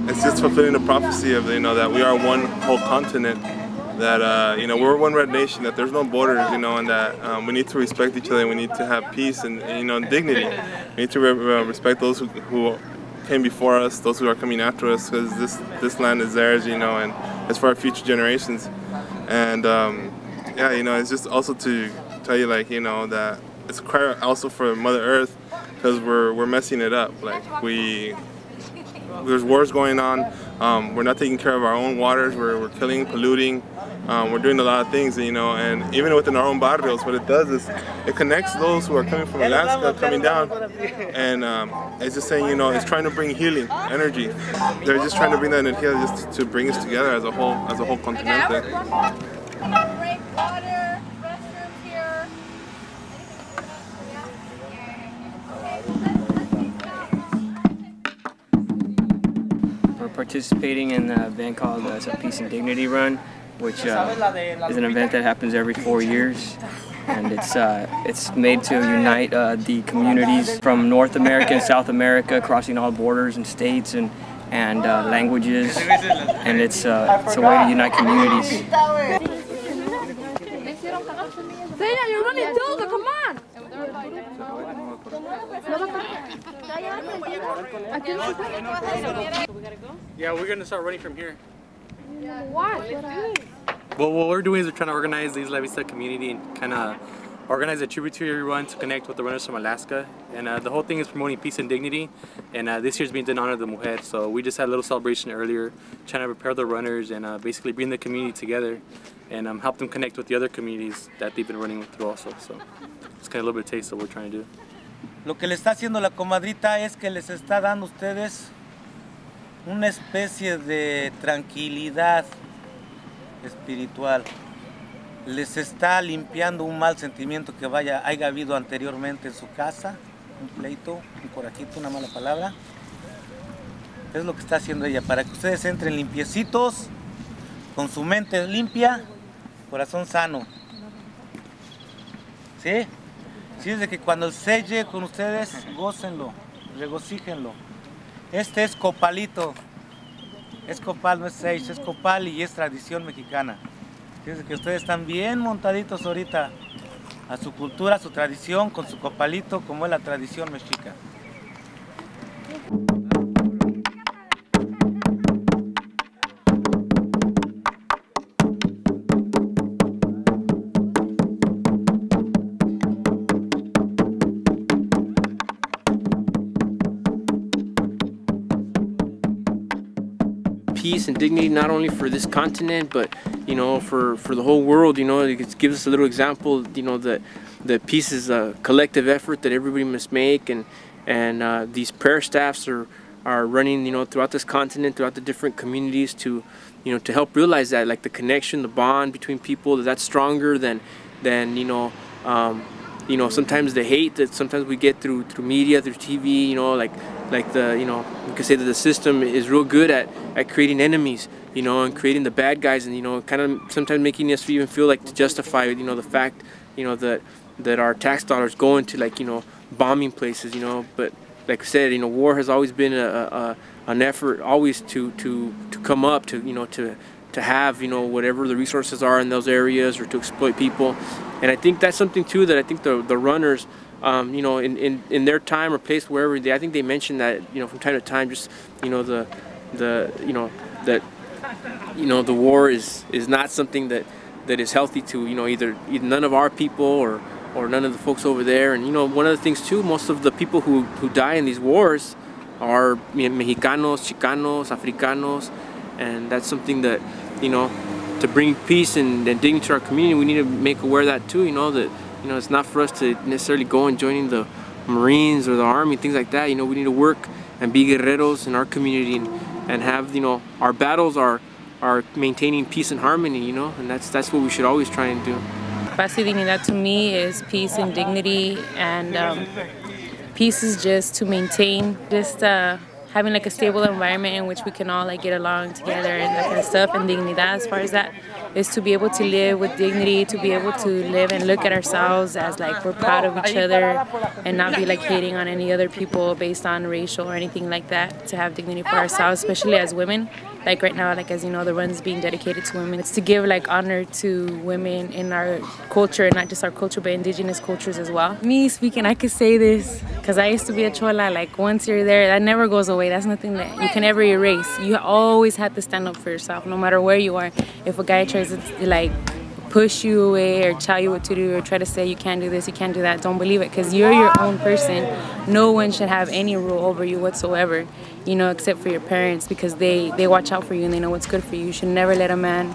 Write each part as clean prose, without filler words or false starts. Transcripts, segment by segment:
It's just fulfilling the prophecy of, that we are one whole continent, that we're one red nation, that there's no borders, and that we need to respect each other, and we need to have peace and dignity. We need to respect those who came before us, those who are coming after us, because this land is theirs, and it's for our future generations. And yeah, it's just also to tell you, that it's a cry also for Mother Earth, because we're messing it up. There's wars going on. We're not taking care of our own waters. We're killing, polluting. We're doing a lot of things, and even within our own barrios, what it does is it connects those who are coming from Alaska, coming down, and it's just saying, it's trying to bring healing energy. They're just trying to bring that energy just to bring us together as a whole continent. We're participating in an event called the Peace and Dignity Run, which is an event that happens every 4 years, and it's made to unite the communities from North America and South America, crossing all borders and states and languages, and it's a way to unite communities. You're running Dilda, come on! Yeah, we're gonna start running from here. Why? Well, what we're doing is we're trying to organize the Isla Vista community and kind of organize a tributary run to connect with the runners from Alaska. And the whole thing is promoting peace and dignity. And this year's being done in honor of the mujer. So we just had a little celebration earlier, trying to prepare the runners and basically bring the community together and help them connect with the other communities that they've been running through also. So it's kind of a little bit of taste of what we're trying to do. Lo que le está haciendo la comadrita es que les está dando a ustedes una especie de tranquilidad espiritual. Les está limpiando un mal sentimiento que haya habido anteriormente en su casa, un pleito, un corajito, una mala palabra. Es lo que está haciendo ella, para que ustedes entren limpiecitos, con su mente limpia, corazón sano. ¿Sí? Sí, es de que cuando selle con ustedes, gócenlo, regocíjenlo. Este es copalito. Es copal, no es sage, es copal y es tradición mexicana. Fíjense que ustedes están bien montaditos ahorita a su cultura, a su tradición, con su copalito, como es la tradición mexica. Peace and dignity, not only for this continent, but for the whole world. It gives us a little example, that peace is a collective effort that everybody must make, and these prayer staffs are running throughout this continent, throughout the different communities to help realize that, like, the connection, the bond between people, that's stronger than sometimes the hate that sometimes we get through media, through TV, you could say that the system is real good at creating enemies, and creating the bad guys, and kind of sometimes making us even feel like to justify, the fact, that our tax dollars go into, bombing places, but like I said, war has always been an effort always to come up to have whatever the resources are in those areas, or to exploit people. And I think that's something too that I think the runners, in their time or place, wherever I think they mentioned that from time to time, just the war is not something that is healthy to either none of our people or none of the folks over there. And one of the things too, most of the people who die in these wars are Mexicanos, Chicanos, Africanos, and that's something that to bring peace and dignity to our community, we need to make aware of that too. That it's not for us to necessarily go and joining the Marines or the Army, things like that. We need to work and be guerreros in our community and have our battles are maintaining peace and harmony. And that's what we should always try and do. Paz y dignidad to me is peace and dignity, and peace is just to maintain having like a stable environment in which we can all get along together and that kind of stuff, and dignidad as far as that is to be able to live with dignity, to be able to live and look at ourselves as like we're proud of each other and not be like hating on any other people based on racial or anything like that, to have dignity for ourselves, especially as women. Like right now, like as you know, the run's being dedicated to women. It's to give like honor to women in our culture, not just our culture, but indigenous cultures as well. Me speaking, I could say this because I used to be a chola. Like once you're there, that never goes away. That's nothing that you can ever erase. You always have to stand up for yourself, no matter where you are. If a guy tries to like push you away or tell you what to do or try to say you can't do this, you can't do that, don't believe it, because you're your own person. No one should have any rule over you whatsoever, you know, except for your parents, because they watch out for you and they know what's good for you. You should never let a man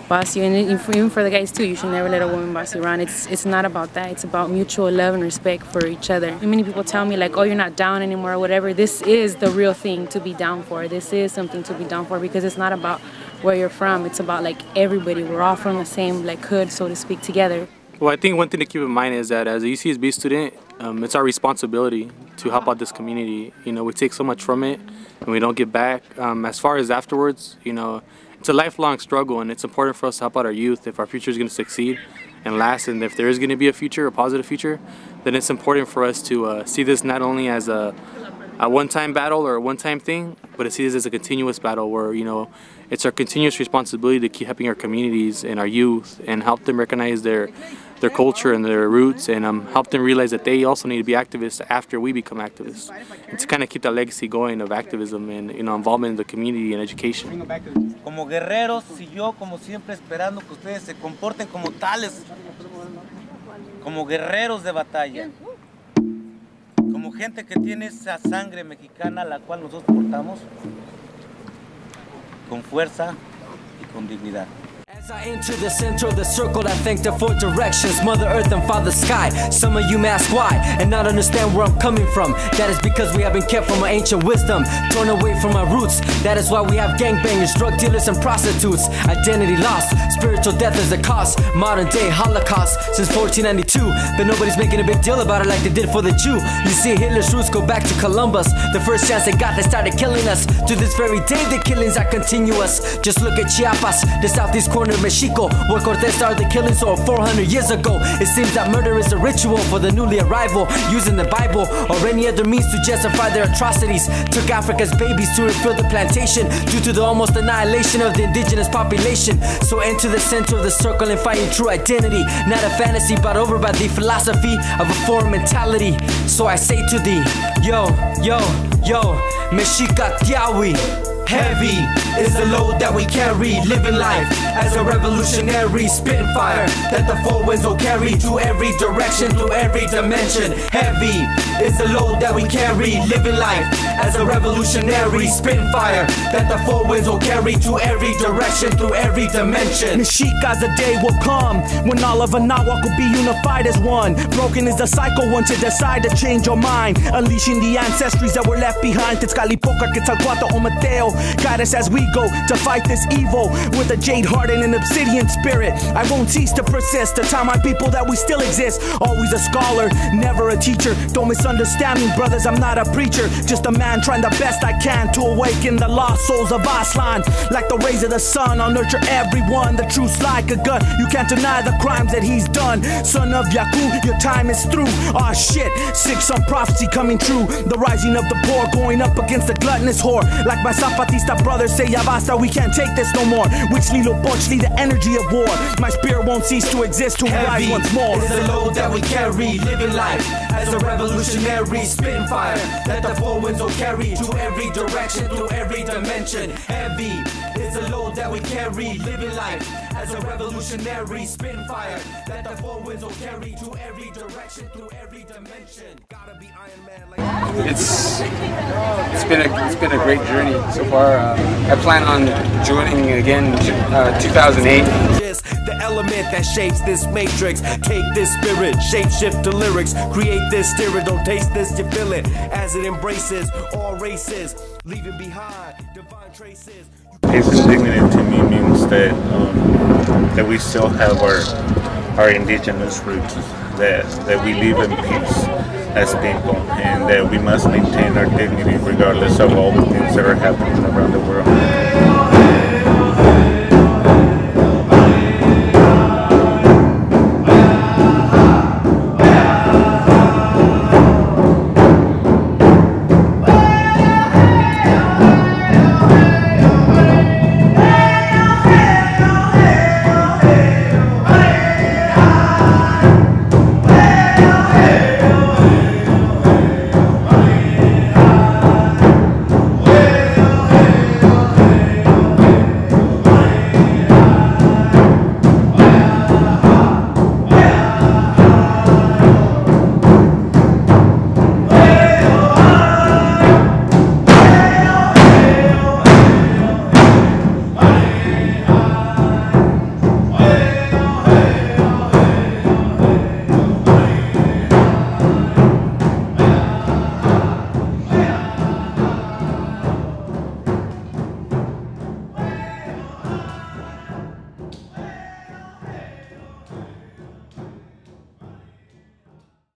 boss you, and even for the guys too, you should never let a woman boss you around. It's not about that. It's about mutual love and respect for each other. Many people tell me like, oh, you're not down anymore or whatever. This is the real thing to be down for. This is something to be down for, because it's not about where you're from. It's about like everybody. We're all from the same like hood, so to speak, together. Well, I think one thing to keep in mind is that as a UCSB student, it's our responsibility to help out this community. You know, we take so much from it and we don't give back. As far as afterwards, you know, it's a lifelong struggle, and it's important for us to help out our youth if our future is going to succeed and last, and if there is going to be a future, a positive future, then it's important for us to see this not only as a one-time battle or a one-time thing, but to see this as a continuous battle where, you know, it's our continuous responsibility to keep helping our communities and our youth and help them recognize their culture and their roots, and help them realize that they also need to be activists after we become activists, and to kind of keep that legacy going of activism and, you know, involvement in the community and education. Como guerreros, y yo como siempre esperando que ustedes se comporten como tales, como guerreros de batalla, como gente que tiene esa sangre mexicana la cual nosotros portamos con fuerza y con dignidad. As I enter the center of the circle, I thank the four directions, Mother Earth and Father Sky. Some of you may ask why, and not understand where I'm coming from. That is because we have been kept from our ancient wisdom, torn away from our roots. That is why we have gangbangers, drug dealers, and prostitutes. Identity lost, spiritual death is the cost. Modern day Holocaust since 1492, but nobody's making a big deal about it like they did for the Jew. You see, Hitler's roots go back to Columbus. The first chance they got, they started killing us. To this very day, the killings are continuous. Just look at Chiapas, the southeast corner of Mexico, where Cortez started the killings over 400 years ago. It seems that murder is a ritual for the newly arrival, using the Bible or any other means to justify their atrocities. Took Africa's babies to refill the plantation due to the almost annihilation of the indigenous population. So enter the center of the circle and find your true identity, not a fantasy brought over by the philosophy of a foreign mentality. So I say to thee, yo, yo, yo, Mexica Tiawi. Heavy is the load that we carry, living life as a revolutionary, spitting fire that the four winds will carry to every direction, through every dimension. Heavy is the load that we carry, living life as a revolutionary, spitting fire that the four winds will carry to every direction, through every dimension. Mexica's a day will come when all of Anahuac will be unified as one. Broken is the cycle once you decide to change your mind, unleashing the ancestries that were left behind. Tezcatlipoca, Quetzalcoatl, o Mateo, guide us as we go to fight this evil with a jade heart and an obsidian spirit. I won't cease to persist to tell my people that we still exist. Always a scholar, never a teacher. Don't misunderstand me, brothers, I'm not a preacher, just a man trying the best I can to awaken the lost souls of Aslan. Like the rays of the sun, I'll nurture everyone. The truth's like a gun, you can't deny the crimes that he's done. Son of Yaku, your time is through. Aw shit, sick, some prophecy coming true. The rising of the poor, going up against the gluttonous whore. Like my Zapatista brothers say, ya basta, we can't take this no more. Which Lilo Bochli, the energy of war. My spirit won't cease to exist to rise once more. Is the load that we carry, living life as a revolutionary, spitting fire that the four winds will carry to every direction, through every dimension. Heavy is the load that we carry, living life as a revolutionary, spitting fire that the four winds will carry to every direction, through every dimension. Gotta be Iron Man like It's been a great journey so far. I plan on joining again 2008. The element that shapes this matrix. Take this spirit, shape shift the lyrics. Create this spirit, don't taste this, you feel it. As it embraces all races, leaving behind divine traces. Peace and dignity to me means that we still have our indigenous roots, that we live in peace as people, and that we must maintain our dignity regardless of all the things that are happening.